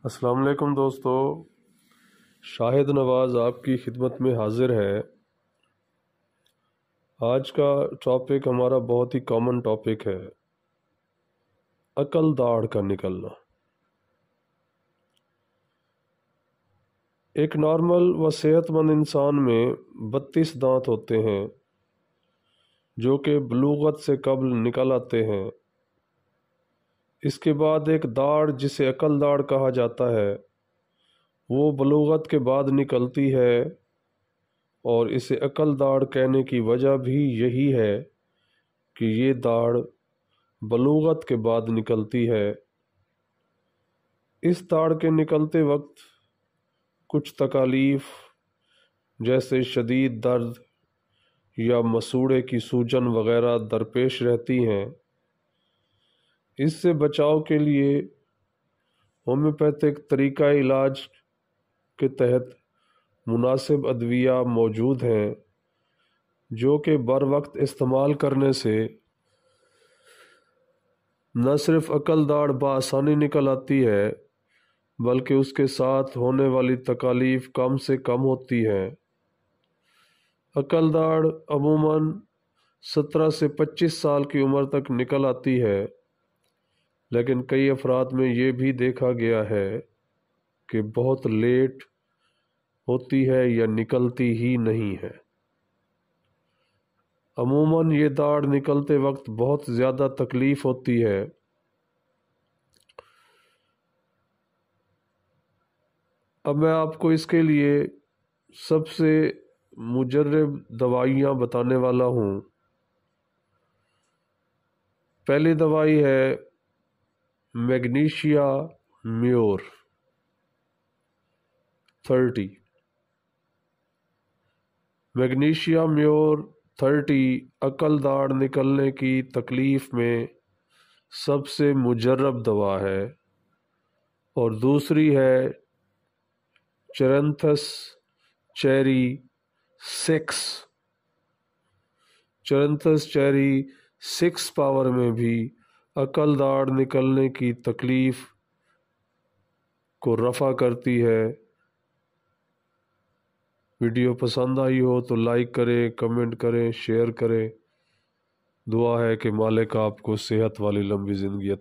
السلام علیکم دوستو، شاہد نواز آپ کی خدمت میں حاضر ہے۔ آج کا ٹاپک ہمارا بہت ہی کامن ٹاپک ہے، عقل داڑھ کا نکلنا۔ ایک نارمل و صحت مند انسان میں 32 دانت ہوتے ہیں جو کہ بلوغت سے قبل نکل آتے ہیں۔ اس کے بعد ایک داڑھ جسے عقل داڑھ کہا جاتا ہے وہ بلوغت کے بعد نکلتی ہے، اور اسے عقل داڑھ کہنے کی وجہ بھی یہی ہے کہ یہ داڑھ بلوغت کے بعد نکلتی ہے۔ اس داڑھ کے نکلتے وقت کچھ تکالیف جیسے شدید درد یا مسوڑھے کی سوجن وغیرہ درپیش رہتی ہیں۔ اس سے بچاؤ کے لیے ہومیوپیتھک طریقہ علاج کے تحت مناسب ادویہ موجود ہیں جو کہ بر وقت استعمال کرنے سے نہ صرف عقل داڑھ بآسانی نکل آتی ہے بلکہ اس کے ساتھ ہونے والی تکالیف کم سے کم ہوتی ہیں۔ عقل داڑھ عموماً 17 سے 25 سال کی عمر تک نکل آتی ہے، لیکن کئی افراد میں یہ بھی دیکھا گیا ہے کہ بہت لیٹ ہوتی ہے یا نکلتی ہی نہیں ہے۔ عموماً یہ داڑھ نکلتے وقت بہت زیادہ تکلیف ہوتی ہے۔ اب میں آپ کو اس کے لیے سب سے مجرب دوائیاں بتانے والا ہوں۔ پہلی دوائی ہے میگنیشیا میور 30۔ میگنیشیا میور 30 عقل داڑھ نکلنے کی تکلیف میں سب سے مجرب دوا ہے۔ اور دوسری ہے چیرنتھس چیری 6۔ چیرنتھس چیری 6 پاور میں بھی عقل داڑھ نکلنے کی تکلیف کو رفع کرتی ہے۔ ویڈیو پسند آئی ہو تو لائک کریں، کمنٹ کریں، شیئر کریں۔ دعا ہے کہ مالک آپ کو صحت والی لمبی زندگی عطا